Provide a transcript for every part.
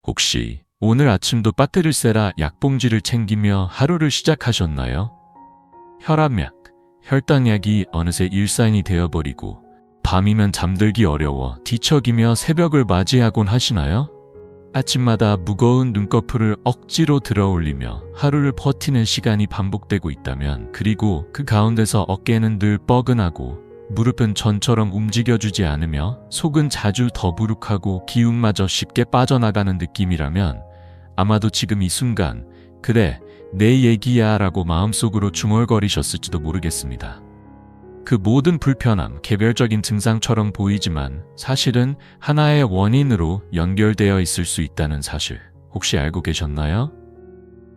혹시 오늘 아침도 빠뜨릴세라 약봉지를 챙기며 하루를 시작하셨나요? 혈압약, 혈당약이 어느새 일상이 되어버리고 밤이면 잠들기 어려워 뒤척이며 새벽을 맞이하곤 하시나요? 아침마다 무거운 눈꺼풀을 억지로 들어올리며 하루를 버티는 시간이 반복되고 있다면, 그리고 그 가운데서 어깨는 늘 뻐근하고 무릎은 전처럼 움직여주지 않으며 속은 자주 더부룩하고 기운마저 쉽게 빠져나가는 느낌이라면 아마도 지금 이 순간 그래 내 얘기야 라고 마음속으로 중얼거리셨을지도 모르겠습니다. 그 모든 불편함, 개별적인 증상처럼 보이지만 사실은 하나의 원인으로 연결되어 있을 수 있다는 사실 혹시 알고 계셨나요?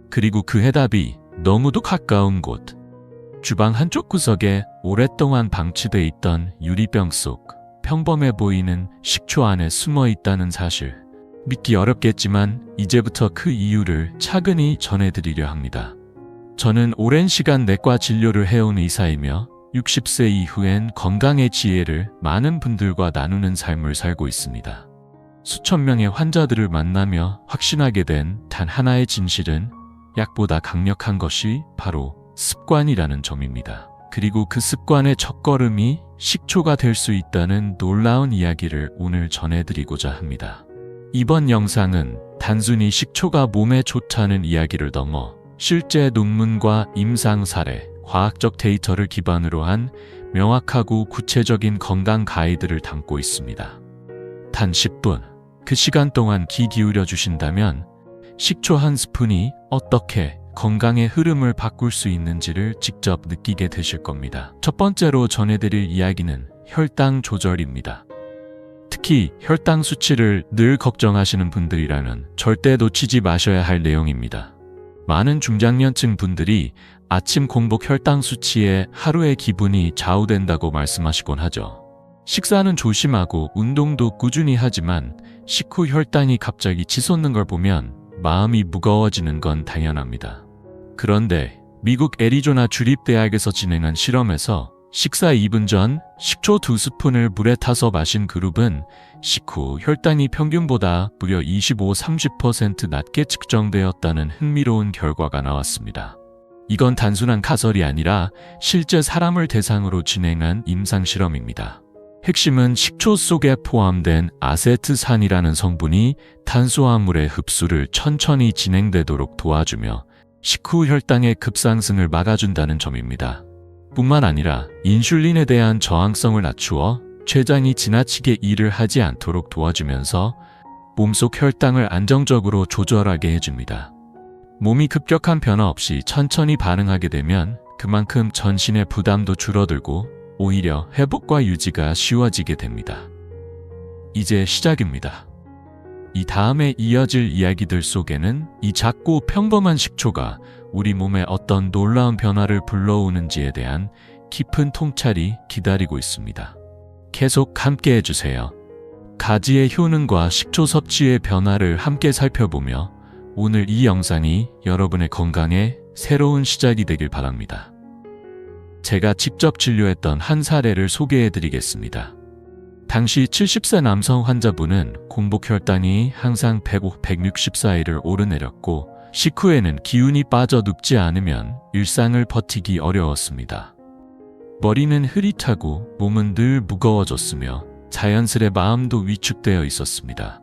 그리고 그 해답이 너무도 가까운 곳, 주방 한쪽 구석에 오랫동안 방치돼 있던 유리병 속 평범해 보이는 식초 안에 숨어 있다는 사실, 믿기 어렵겠지만 이제부터 그 이유를 차근히 전해드리려 합니다. 저는 오랜 시간 내과 진료를 해온 의사이며 60세 이후엔 건강의 지혜를 많은 분들과 나누는 삶을 살고 있습니다. 수천 명의 환자들을 만나며 확신하게 된 단 하나의 진실은 약보다 강력한 것이 바로 습관이라는 점입니다. 그리고 그 습관의 첫걸음이 식초가 될 수 있다는 놀라운 이야기를 오늘 전해드리고자 합니다. 이번 영상은 단순히 식초가 몸에 좋다는 이야기를 넘어 실제 논문과 임상 사례, 과학적 데이터를 기반으로 한 명확하고 구체적인 건강 가이드를 담고 있습니다. 단 10분, 그 시간 동안 귀 기울여 주신다면 식초 한 스푼이 어떻게 건강의 흐름을 바꿀 수 있는지를 직접 느끼게 되실 겁니다. 첫 번째로 전해드릴 이야기는 혈당 조절입니다. 특히 혈당 수치를 늘 걱정하시는 분들이라면 절대 놓치지 마셔야 할 내용입니다. 많은 중장년층 분들이 아침 공복 혈당 수치에 하루의 기분이 좌우된다고 말씀하시곤 하죠. 식사는 조심하고 운동도 꾸준히 하지만 식후 혈당이 갑자기 치솟는 걸 보면 마음이 무거워지는 건 당연합니다. 그런데 미국 애리조나 주립대학에서 진행한 실험에서 식사 2분 전 식초 2스푼을 물에 타서 마신 그룹은 식후 혈당이 평균보다 무려 25-30% 낮게 측정되었다는 흥미로운 결과가 나왔습니다. 이건 단순한 가설이 아니라 실제 사람을 대상으로 진행한 임상실험입니다. 핵심은 식초 속에 포함된 아세트산이라는 성분이 탄수화물의 흡수를 천천히 진행되도록 도와주며 식후 혈당의 급상승을 막아준다는 점입니다. 뿐만 아니라 인슐린에 대한 저항성을 낮추어 췌장이 지나치게 일을 하지 않도록 도와주면서 몸속 혈당을 안정적으로 조절하게 해줍니다. 몸이 급격한 변화 없이 천천히 반응하게 되면 그만큼 전신의 부담도 줄어들고 오히려 회복과 유지가 쉬워지게 됩니다. 이제 시작입니다. 이 다음에 이어질 이야기들 속에는 이 작고 평범한 식초가 우리 몸에 어떤 놀라운 변화를 불러오는지에 대한 깊은 통찰이 기다리고 있습니다. 계속 함께 해주세요. 가지의 효능과 식초 섭취의 변화를 함께 살펴보며 오늘 이 영상이 여러분의 건강에 새로운 시작이 되길 바랍니다. 제가 직접 진료했던 한 사례를 소개해드리겠습니다. 당시 70세 남성 환자분은 공복 혈당이 항상 105, 160 사이를 오르내렸고 식후에는 기운이 빠져 눕지 않으면 일상을 버티기 어려웠습니다. 머리는 흐릿하고 몸은 늘 무거워졌으며 자연스레 마음도 위축되어 있었습니다.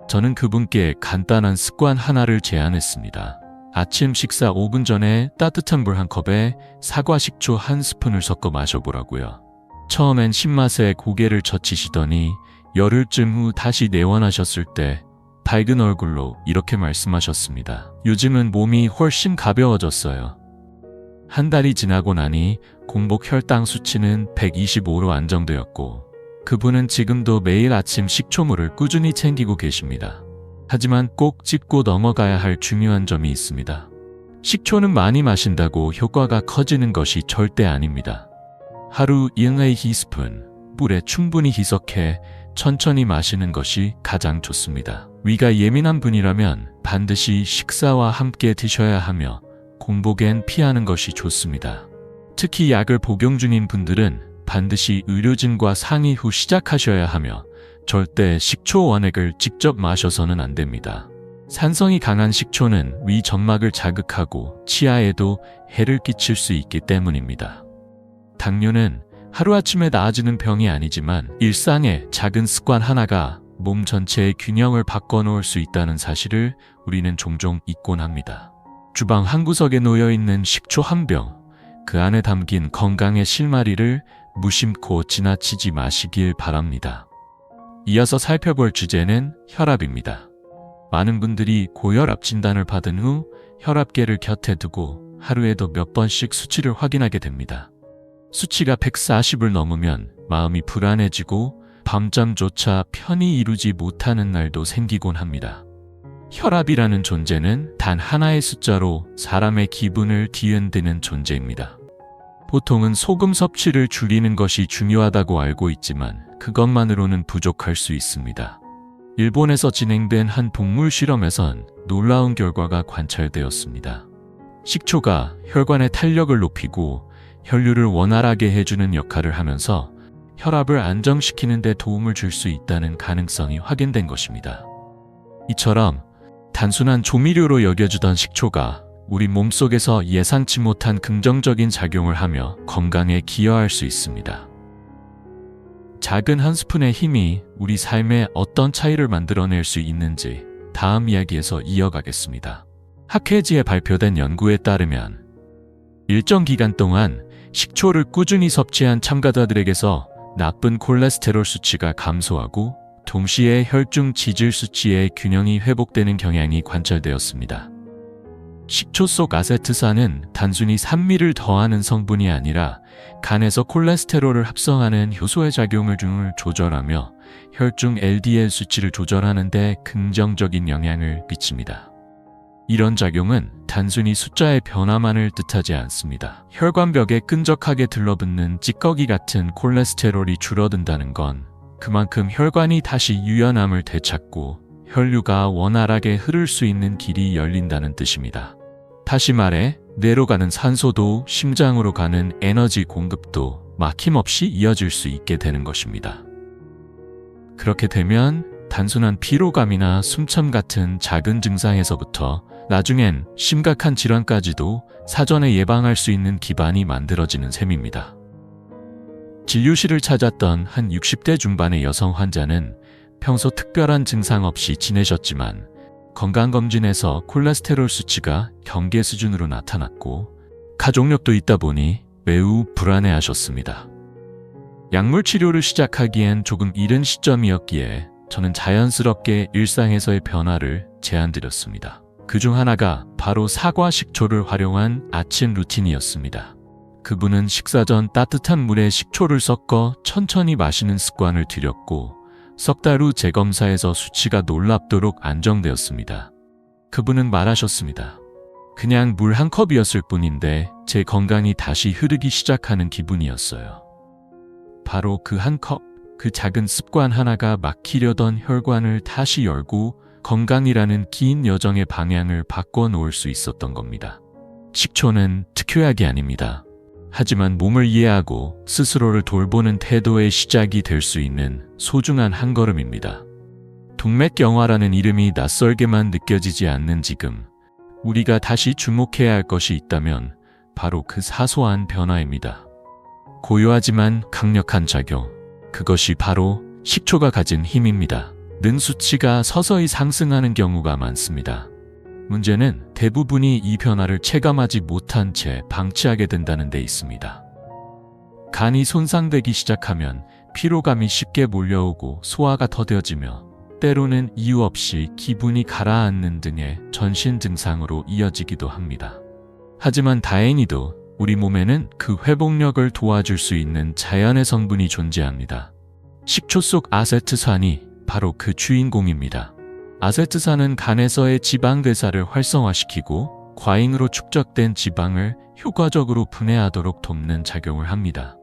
저는 그분께 간단한 습관 하나를 제안했습니다. 아침 식사 5분 전에 따뜻한 물 한 컵에 사과 식초 한 스푼을 섞어 마셔보라고요. 처음엔 신맛에 고개를 젖히시더니 열흘쯤 후 다시 내원하셨을 때 밝은 얼굴로 이렇게 말씀하셨습니다. 요즘은 몸이 훨씬 가벼워졌어요. 한 달이 지나고 나니 공복 혈당 수치는 125로 안정되었고 그분은 지금도 매일 아침 식초물을 꾸준히 챙기고 계십니다. 하지만 꼭 짚고 넘어가야 할 중요한 점이 있습니다. 식초는 많이 마신다고 효과가 커지는 것이 절대 아닙니다. 하루 1-2스푼 물에 충분히 희석해 천천히 마시는 것이 가장 좋습니다. 위가 예민한 분이라면 반드시 식사와 함께 드셔야 하며 공복엔 피하는 것이 좋습니다. 특히 약을 복용 중인 분들은 반드시 의료진과 상의 후 시작하셔야 하며 절대 식초 원액을 직접 마셔서는 안 됩니다. 산성이 강한 식초는 위 점막을 자극하고 치아에도 해를 끼칠 수 있기 때문입니다. 당뇨는 하루아침에 나아지는 병이 아니지만 일상의 작은 습관 하나가 몸 전체의 균형을 바꿔놓을 수 있다는 사실을 우리는 종종 잊곤 합니다. 주방 한구석에 놓여있는 식초 한 병, 그 안에 담긴 건강의 실마리를 무심코 지나치지 마시길 바랍니다. 이어서 살펴볼 주제는 혈압입니다. 많은 분들이 고혈압 진단을 받은 후 혈압계를 곁에 두고 하루에도 몇 번씩 수치를 확인하게 됩니다. 수치가 140을 넘으면 마음이 불안해지고 밤잠조차 편히 이루지 못하는 날도 생기곤 합니다. 혈압이라는 존재는 단 하나의 숫자로 사람의 기분을 뒤흔드는 존재입니다. 보통은 소금 섭취를 줄이는 것이 중요하다고 알고 있지만 그것만으로는 부족할 수 있습니다. 일본에서 진행된 한 동물 실험에선 놀라운 결과가 관찰되었습니다. 식초가 혈관의 탄력을 높이고 혈류를 원활하게 해주는 역할을 하면서 혈압을 안정시키는 데 도움을 줄 수 있다는 가능성이 확인된 것입니다. 이처럼 단순한 조미료로 여겨주던 식초가 우리 몸속에서 예상치 못한 긍정적인 작용을 하며 건강에 기여할 수 있습니다. 작은 한 스푼의 힘이 우리 삶에 어떤 차이를 만들어낼 수 있는지 다음 이야기에서 이어가겠습니다. 학회지에 발표된 연구에 따르면 일정 기간 동안 식초를 꾸준히 섭취한 참가자들에게서 나쁜 콜레스테롤 수치가 감소하고 동시에 혈중 지질 수치의 균형이 회복되는 경향이 관찰되었습니다. 식초 속 아세트산은 단순히 산미를 더하는 성분이 아니라 간에서 콜레스테롤을 합성하는 효소의 작용을 조절하며 혈중 LDL 수치를 조절하는 데 긍정적인 영향을 미칩니다. 이런 작용은 단순히 숫자의 변화만을 뜻하지 않습니다. 혈관벽에 끈적하게 들러붙는 찌꺼기 같은 콜레스테롤이 줄어든다는 건 그만큼 혈관이 다시 유연함을 되찾고 혈류가 원활하게 흐를 수 있는 길이 열린다는 뜻입니다. 다시 말해 뇌로 가는 산소도 심장으로 가는 에너지 공급도 막힘없이 이어질 수 있게 되는 것입니다. 그렇게 되면 단순한 피로감이나 숨참 같은 작은 증상에서부터 나중엔 심각한 질환까지도 사전에 예방할 수 있는 기반이 만들어지는 셈입니다. 진료실을 찾았던 한 60대 중반의 여성 환자는 평소 특별한 증상 없이 지내셨지만 건강검진에서 콜레스테롤 수치가 경계 수준으로 나타났고 가족력도 있다 보니 매우 불안해하셨습니다. 약물 치료를 시작하기엔 조금 이른 시점이었기에 저는 자연스럽게 일상에서의 변화를 제안드렸습니다. 그중 하나가 바로 사과 식초를 활용한 아침 루틴이었습니다. 그분은 식사 전 따뜻한 물에 식초를 섞어 천천히 마시는 습관을 들였고 석 달 후 재검사에서 수치가 놀랍도록 안정되었습니다. 그분은 말하셨습니다. 그냥 물 한 컵이었을 뿐인데 제 건강이 다시 흐르기 시작하는 기분이었어요. 바로 그 한 컵, 그 작은 습관 하나가 막히려던 혈관을 다시 열고 건강이라는 긴 여정의 방향을 바꿔놓을 수 있었던 겁니다. 식초는 특효약이 아닙니다. 하지만 몸을 이해하고 스스로를 돌보는 태도의 시작이 될 수 있는 소중한 한 걸음입니다. 동맥경화라는 이름이 낯설게만 느껴지지 않는 지금, 우리가 다시 주목해야 할 것이 있다면 바로 그 사소한 변화입니다. 고요하지만 강력한 작용, 그것이 바로 식초가 가진 힘입니다. 능 수치가 서서히 상승하는 경우가 많습니다. 문제는 대부분이 이 변화를 체감하지 못한 채 방치하게 된다는 데 있습니다. 간이 손상되기 시작하면 피로감이 쉽게 몰려오고 소화가 더뎌지며 때로는 이유 없이 기분이 가라앉는 등의 전신 증상으로 이어지기도 합니다. 하지만 다행히도 우리 몸에는 그 회복력을 도와줄 수 있는 자연의 성분이 존재합니다. 식초 속 아세트산이 바로 그 주인공입니다. 아세트산은 간에서의 지방 대사를 활성화시키고 과잉으로 축적된 지방을 효과적으로 분해하도록 돕는 작용을 합니다.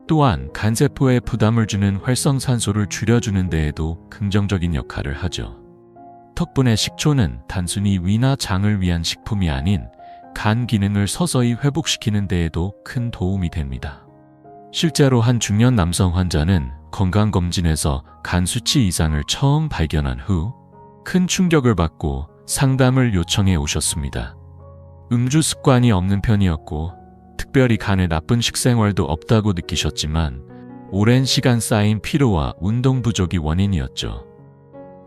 또한 간세포에 부담을 주는 활성산소를 줄여주는 데에도 긍정적인 역할을 하죠. 덕분에 식초는 단순히 위나 장을 위한 식품이 아닌 간 기능을 서서히 회복시키는 데에도 큰 도움이 됩니다. 실제로 한 중년 남성 환자는 건강검진에서 간 수치 이상을 처음 발견한 후 큰 충격을 받고 상담을 요청해 오셨습니다. 음주 습관이 없는 편이었고 특별히 간에 나쁜 식생활도 없다고 느끼셨지만 오랜 시간 쌓인 피로와 운동 부족이 원인이었죠.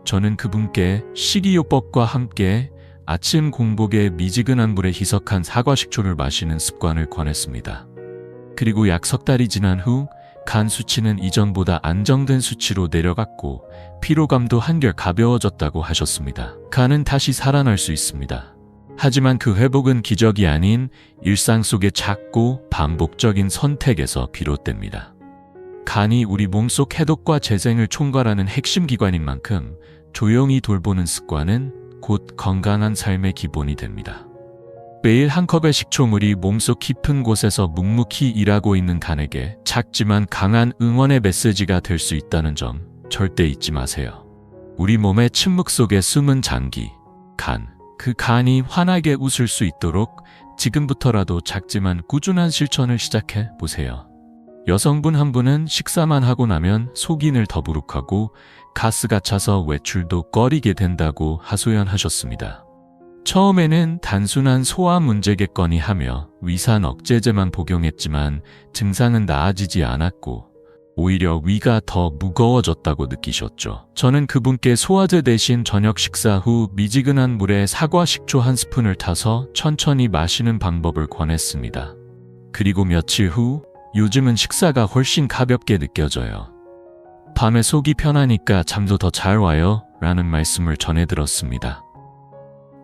저는 그분께 식이요법과 함께 아침 공복에 미지근한 물에 희석한 사과 식초를 마시는 습관을 권했습니다. 그리고 약 석 달이 지난 후 간 수치는 이전보다 안정된 수치로 내려갔고 피로감도 한결 가벼워졌다고 하셨습니다. 간은 다시 살아날 수 있습니다. 하지만 그 회복은 기적이 아닌 일상 속의 작고 반복적인 선택에서 비롯됩니다. 간이 우리 몸속 해독과 재생을 총괄하는 핵심 기관인 만큼 조용히 돌보는 습관은 곧 건강한 삶의 기본이 됩니다. 매일 한 컵의 식초물이 몸속 깊은 곳에서 묵묵히 일하고 있는 간에게 작지만 강한 응원의 메시지가 될 수 있다는 점 절대 잊지 마세요. 우리 몸의 침묵 속에 숨은 장기, 간. 그 간이 환하게 웃을 수 있도록 지금부터라도 작지만 꾸준한 실천을 시작해 보세요. 여성분 한 분은 식사만 하고 나면 속이 늘 더부룩하고 가스가 차서 외출도 꺼리게 된다고 하소연하셨습니다. 처음에는 단순한 소화 문제겠거니 하며 위산 억제제만 복용했지만 증상은 나아지지 않았고 오히려 위가 더 무거워졌다고 느끼셨죠. 저는 그분께 소화제 대신 저녁 식사 후 미지근한 물에 사과 식초 한 스푼을 타서 천천히 마시는 방법을 권했습니다. 그리고 며칠 후 요즘은 식사가 훨씬 가볍게 느껴져요. 밤에 속이 편하니까 잠도 더 잘 와요 라는 말씀을 전해들었습니다.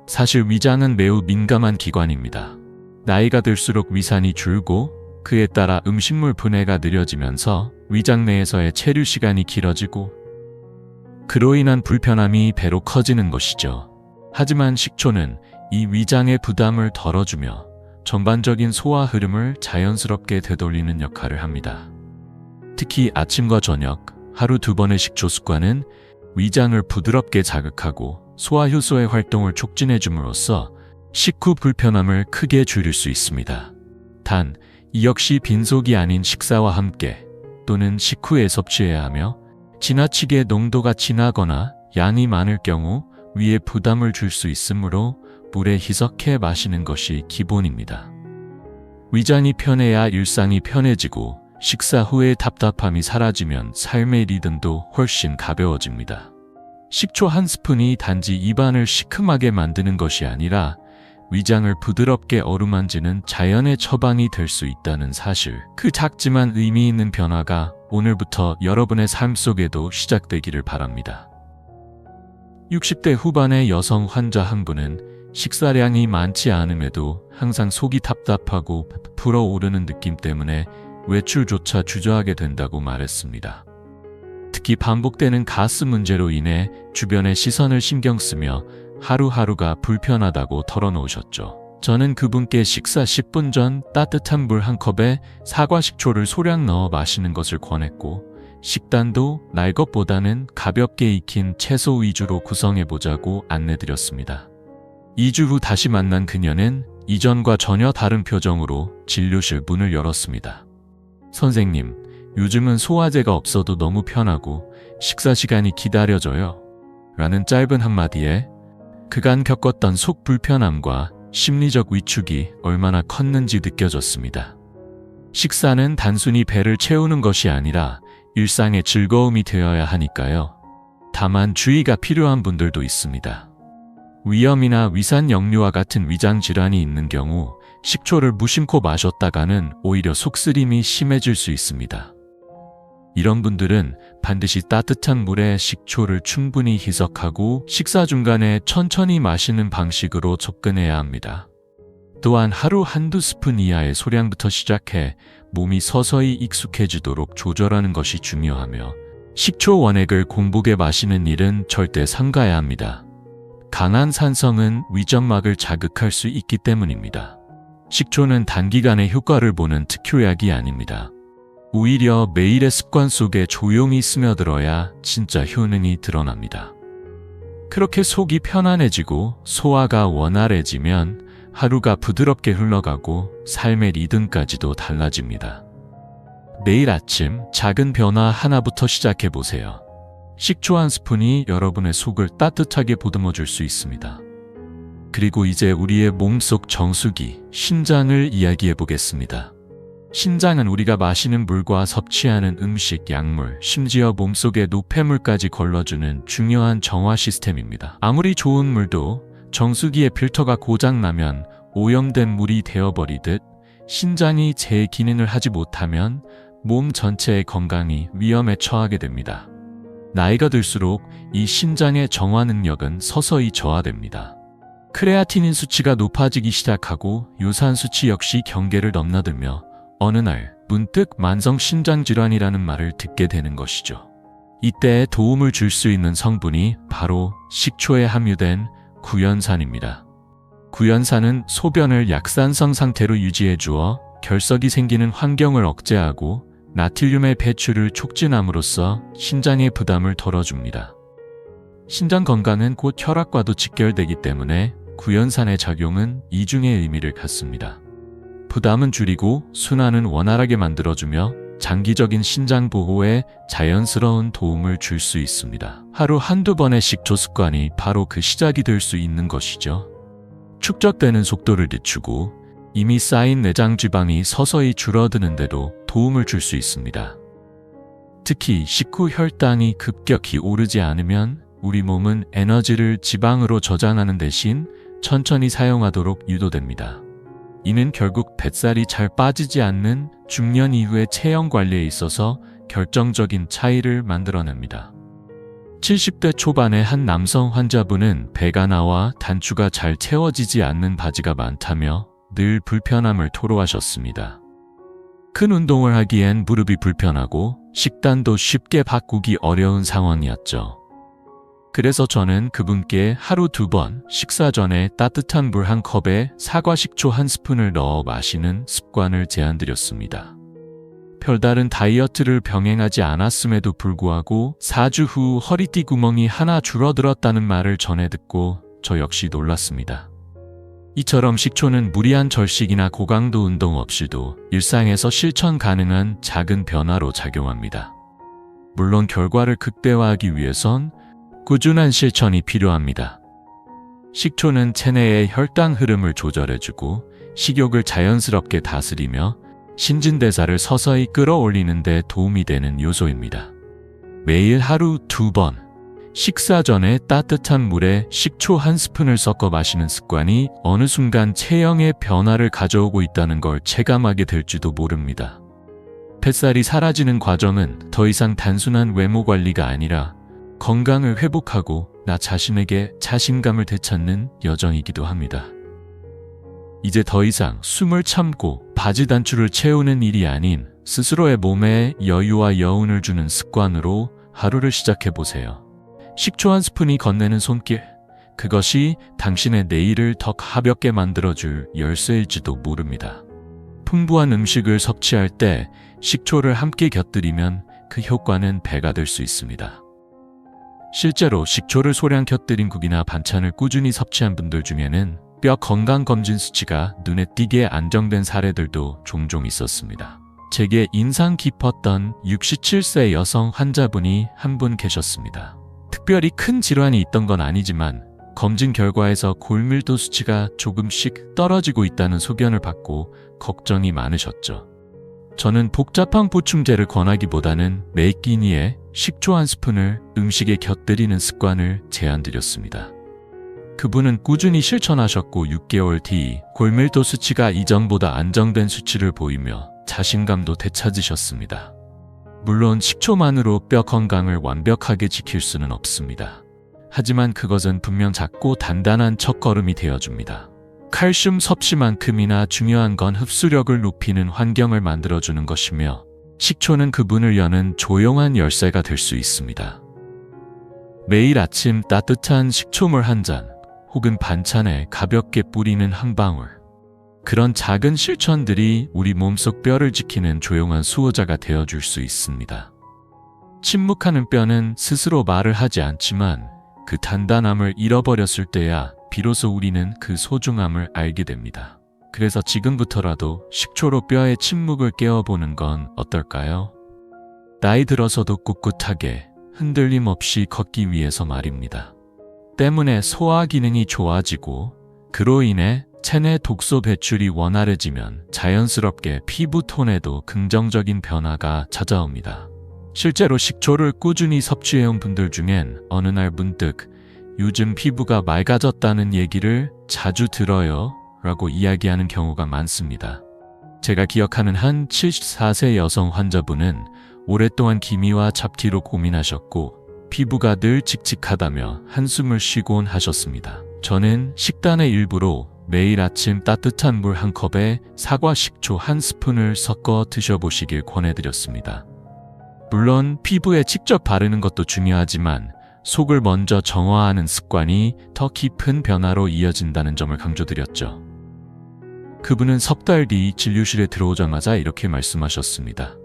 사실 위장은 매우 민감한 기관입니다. 나이가 들수록 위산이 줄고 그에 따라 음식물 분해가 느려지면서 위장 내에서의 체류 시간이 길어지고 그로 인한 불편함이 배로 커지는 것이죠. 하지만 식초는 이 위장의 부담을 덜어주며 전반적인 소화 흐름을 자연스럽게 되돌리는 역할을 합니다. 특히 아침과 저녁, 하루 2번의 식초 습관은 위장을 부드럽게 자극하고 소화 효소의 활동을 촉진해 줌으로써 식후 불편함을 크게 줄일 수 있습니다. 단, 이 역시 빈속이 아닌 식사와 함께 또는 식후에 섭취해야 하며 지나치게 농도가 진하거나 양이 많을 경우 위에 부담을 줄 수 있으므로 물에 희석해 마시는 것이 기본입니다. 위장이 편해야 일상이 편해지고 식사 후의 답답함이 사라지면 삶의 리듬도 훨씬 가벼워집니다. 식초 한 스푼이 단지 입안을 시큼하게 만드는 것이 아니라 위장을 부드럽게 어루만지는 자연의 처방이 될 수 있다는 사실. 그 작지만 의미 있는 변화가 오늘부터 여러분의 삶 속에도 시작되기를 바랍니다. 60대 후반의 여성 환자 한 분은 식사량이 많지 않음에도 항상 속이 답답하고 불어오르는 느낌 때문에 외출조차 주저하게 된다고 말했습니다. 특히 반복되는 가스 문제로 인해 주변의 시선을 신경 쓰며 하루하루가 불편하다고 털어놓으셨죠. 저는 그분께 식사 10분 전 따뜻한 물 한 컵에 사과 식초를 소량 넣어 마시는 것을 권했고 식단도 날 것보다는 가볍게 익힌 채소 위주로 구성해보자고 안내드렸습니다. 2주 후 다시 만난 그녀는 이전과 전혀 다른 표정으로 진료실 문을 열었습니다. 선생님, 요즘은 소화제가 없어도 너무 편하고 식사 시간이 기다려져요. 라는 짧은 한마디에 그간 겪었던 속 불편함과 심리적 위축이 얼마나 컸는지 느껴졌습니다. 식사는 단순히 배를 채우는 것이 아니라 일상의 즐거움이 되어야 하니까요. 다만 주의가 필요한 분들도 있습니다. 위염이나 위산 역류와 같은 위장 질환이 있는 경우 식초를 무심코 마셨다가는 오히려 속쓰림이 심해질 수 있습니다. 이런 분들은 반드시 따뜻한 물에 식초를 충분히 희석하고 식사 중간에 천천히 마시는 방식으로 접근해야 합니다. 또한 하루 한두 스푼 이하의 소량부터 시작해 몸이 서서히 익숙해지도록 조절하는 것이 중요하며 식초 원액을 공복에 마시는 일은 절대 삼가야 합니다. 강한 산성은 위점막을 자극할 수 있기 때문입니다. 식초는 단기간에 효과를 보는 특효약이 아닙니다. 오히려 매일의 습관 속에 조용히 스며들어야 진짜 효능이 드러납니다. 그렇게 속이 편안해지고 소화가 원활해지면 하루가 부드럽게 흘러가고 삶의 리듬까지도 달라집니다. 내일 아침 작은 변화 하나부터 시작해보세요. 식초 한 스푼이 여러분의 속을 따뜻하게 보듬어 줄 수 있습니다. 그리고 이제 우리의 몸속 정수기, 신장을 이야기해 보겠습니다. 신장은 우리가 마시는 물과 섭취하는 음식, 약물, 심지어 몸속의 노폐물까지 걸러주는 중요한 정화 시스템입니다. 아무리 좋은 물도 정수기의 필터가 고장나면 오염된 물이 되어버리듯 신장이 제 기능을 하지 못하면 몸 전체의 건강이 위험에 처하게 됩니다. 나이가 들수록 이 신장의 정화 능력은 서서히 저하됩니다. 크레아티닌 수치가 높아지기 시작하고 요산 수치 역시 경계를 넘나들며 어느 날 문득 만성 신장 질환이라는 말을 듣게 되는 것이죠. 이때 도움을 줄 수 있는 성분이 바로 식초에 함유된 구연산입니다. 구연산은 소변을 약산성 상태로 유지해 주어 결석이 생기는 환경을 억제하고 나트륨의 배출을 촉진함으로써 신장의 부담을 덜어줍니다. 신장 건강은 곧 혈압과도 직결되기 때문에 구연산의 작용은 이중의 의미를 갖습니다. 부담은 줄이고 순환은 원활하게 만들어주며 장기적인 신장 보호에 자연스러운 도움을 줄 수 있습니다. 하루 한두 번의 식초 습관이 바로 그 시작이 될 수 있는 것이죠. 축적되는 속도를 늦추고 이미 쌓인 내장 지방이 서서히 줄어드는데도 도움을 줄 수 있습니다. 특히 식후 혈당이 급격히 오르지 않으면 우리 몸은 에너지를 지방으로 저장하는 대신 천천히 사용하도록 유도됩니다. 이는 결국 뱃살이 잘 빠지지 않는 중년 이후의 체형 관리에 있어서 결정적인 차이를 만들어냅니다. 70대 초반의 한 남성 환자분은 배가 나와 단추가 잘 채워지지 않는 바지가 많다며 늘 불편함을 토로하셨습니다. 큰 운동을 하기엔 무릎이 불편하고 식단도 쉽게 바꾸기 어려운 상황이었죠. 그래서 저는 그분께 하루 2번 식사 전에 따뜻한 물 한 컵에 사과 식초 한 스푼을 넣어 마시는 습관을 제안드렸습니다. 별다른 다이어트를 병행하지 않았음에도 불구하고 4주 후 허리띠 구멍이 하나 줄어들었다는 말을 전해 듣고 저 역시 놀랐습니다. 이처럼 식초는 무리한 절식이나 고강도 운동 없이도 일상에서 실천 가능한 작은 변화로 작용합니다. 물론 결과를 극대화하기 위해선 꾸준한 실천이 필요합니다. 식초는 체내의 혈당 흐름을 조절해주고 식욕을 자연스럽게 다스리며 신진대사를 서서히 끌어올리는 데 도움이 되는 요소입니다. 매일 하루 2번, 식사 전에 따뜻한 물에 식초 한 스푼을 섞어 마시는 습관이 어느 순간 체형의 변화를 가져오고 있다는 걸 체감하게 될지도 모릅니다. 뱃살이 사라지는 과정은 더 이상 단순한 외모 관리가 아니라 건강을 회복하고 나 자신에게 자신감을 되찾는 여정이기도 합니다. 이제 더 이상 숨을 참고 바지 단추를 채우는 일이 아닌 스스로의 몸에 여유와 여운을 주는 습관으로 하루를 시작해보세요. 식초 한 스푼이 건네는 손길, 그것이 당신의 내일을 더 가볍게 만들어줄 열쇠일지도 모릅니다. 풍부한 음식을 섭취할 때 식초를 함께 곁들이면 그 효과는 배가 될 수 있습니다. 실제로 식초를 소량 곁들인 국이나 반찬을 꾸준히 섭취한 분들 중에는 뼈 건강검진 수치가 눈에 띄게 안정된 사례들도 종종 있었습니다. 제게 인상 깊었던 67세 여성 환자분이 한 분 계셨습니다. 특별히 큰 질환이 있던 건 아니지만 검진 결과에서 골밀도 수치가 조금씩 떨어지고 있다는 소견을 받고 걱정이 많으셨죠. 저는 복잡한 보충제를 권하기보다는 매 끼니에 식초 한 스푼을 음식에 곁들이는 습관을 제안드렸습니다. 그분은 꾸준히 실천하셨고 6개월 뒤 골밀도 수치가 이전보다 안정된 수치를 보이며 자신감도 되찾으셨습니다. 물론 식초만으로 뼈 건강을 완벽하게 지킬 수는 없습니다. 하지만 그것은 분명 작고 단단한 첫걸음이 되어줍니다. 칼슘 섭취만큼이나 중요한 건 흡수력을 높이는 환경을 만들어주는 것이며 식초는 그분을 여는 조용한 열쇠가 될 수 있습니다. 매일 아침 따뜻한 식초물 한 잔 혹은 반찬에 가볍게 뿌리는 한 방울. 그런 작은 실천들이 우리 몸속 뼈를 지키는 조용한 수호자가 되어줄 수 있습니다. 침묵하는 뼈는 스스로 말을 하지 않지만 그 단단함을 잃어버렸을 때야 비로소 우리는 그 소중함을 알게 됩니다. 그래서 지금부터라도 식초로 뼈의 침묵을 깨워보는 건 어떨까요? 나이 들어서도 꿋꿋하게 흔들림 없이 걷기 위해서 말입니다. 때문에 소화 기능이 좋아지고 그로 인해 체내 독소 배출이 원활해지면 자연스럽게 피부 톤에도 긍정적인 변화가 찾아옵니다. 실제로 식초를 꾸준히 섭취해온 분들 중엔 어느 날 문득 요즘 피부가 맑아졌다는 얘기를 자주 들어요 라고 이야기하는 경우가 많습니다. 제가 기억하는 한 74세 여성 환자분은 오랫동안 기미와 잡티로 고민하셨고 피부가 늘 칙칙하다며 한숨을 쉬곤 하셨습니다. 저는 식단의 일부로 매일 아침 따뜻한 물 한 컵에 사과 식초 한 스푼을 섞어 드셔보시길 권해드렸습니다. 물론 피부에 직접 바르는 것도 중요하지만 속을 먼저 정화하는 습관이 더 깊은 변화로 이어진다는 점을 강조드렸죠. 그분은 석 달 뒤 진료실에 들어오자마자 이렇게 말씀하셨습니다.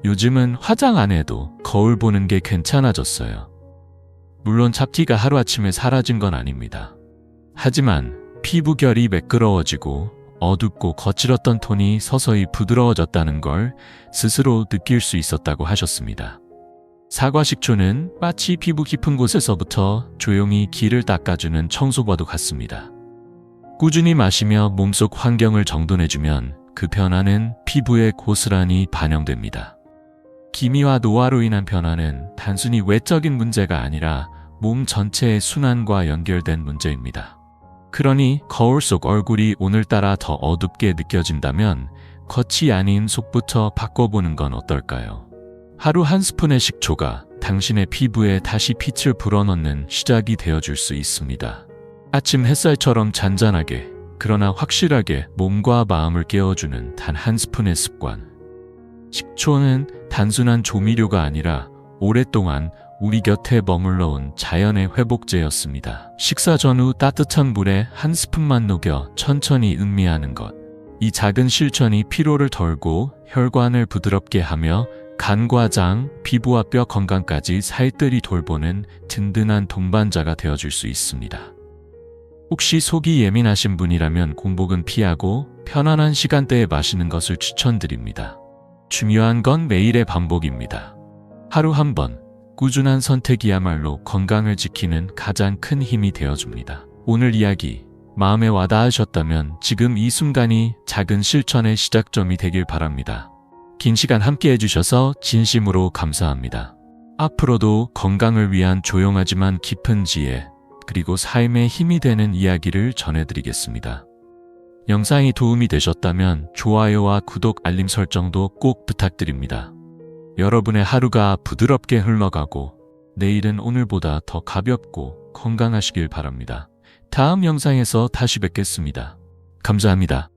요즘은 화장 안 해도 거울 보는 게 괜찮아졌어요. 물론 잡티가 하루아침에 사라진 건 아닙니다. 하지만 피부결이 매끄러워지고 어둡고 거칠었던 톤이 서서히 부드러워졌다는 걸 스스로 느낄 수 있었다고 하셨습니다. 사과 식초는 마치 피부 깊은 곳에서부터 조용히 기를 닦아주는 청소과도 같습니다. 꾸준히 마시며 몸속 환경을 정돈해주면 그 변화는 피부에 고스란히 반영됩니다. 기미와 노화로 인한 변화는 단순히 외적인 문제가 아니라 몸 전체의 순환과 연결된 문제입니다. 그러니 거울 속 얼굴이 오늘따라 더 어둡게 느껴진다면 겉이 아닌 속부터 바꿔보는 건 어떨까요? 하루 한 스푼의 식초가 당신의 피부에 다시 빛을 불어넣는 시작이 되어줄 수 있습니다. 아침 햇살처럼 잔잔하게 그러나 확실하게 몸과 마음을 깨워주는 단 한 스푼의 습관. 식초는 단순한 조미료가 아니라 오랫동안 우리 곁에 머물러온 자연의 회복제였습니다. 식사 전후 따뜻한 물에 한 스푼만 녹여 천천히 음미하는 것. 이 작은 실천이 피로를 덜고 혈관을 부드럽게 하며 간과 장, 피부와 뼈 건강까지 살뜰히 돌보는 든든한 동반자가 되어줄 수 있습니다. 혹시 속이 예민하신 분이라면 공복은 피하고 편안한 시간대에 마시는 것을 추천드립니다. 중요한 건 매일의 반복입니다. 하루 한 번, 꾸준한 선택이야말로 건강을 지키는 가장 큰 힘이 되어줍니다. 오늘 이야기, 마음에 와닿으셨다면 지금 이 순간이 작은 실천의 시작점이 되길 바랍니다. 긴 시간 함께 해주셔서 진심으로 감사합니다. 앞으로도 건강을 위한 조용하지만 깊은 지혜, 그리고 삶의 힘이 되는 이야기를 전해드리겠습니다. 영상이 도움이 되셨다면 좋아요와 구독, 알림 설정도 꼭 부탁드립니다. 여러분의 하루가 부드럽게 흘러가고 내일은 오늘보다 더 가볍고 건강하시길 바랍니다. 다음 영상에서 다시 뵙겠습니다. 감사합니다.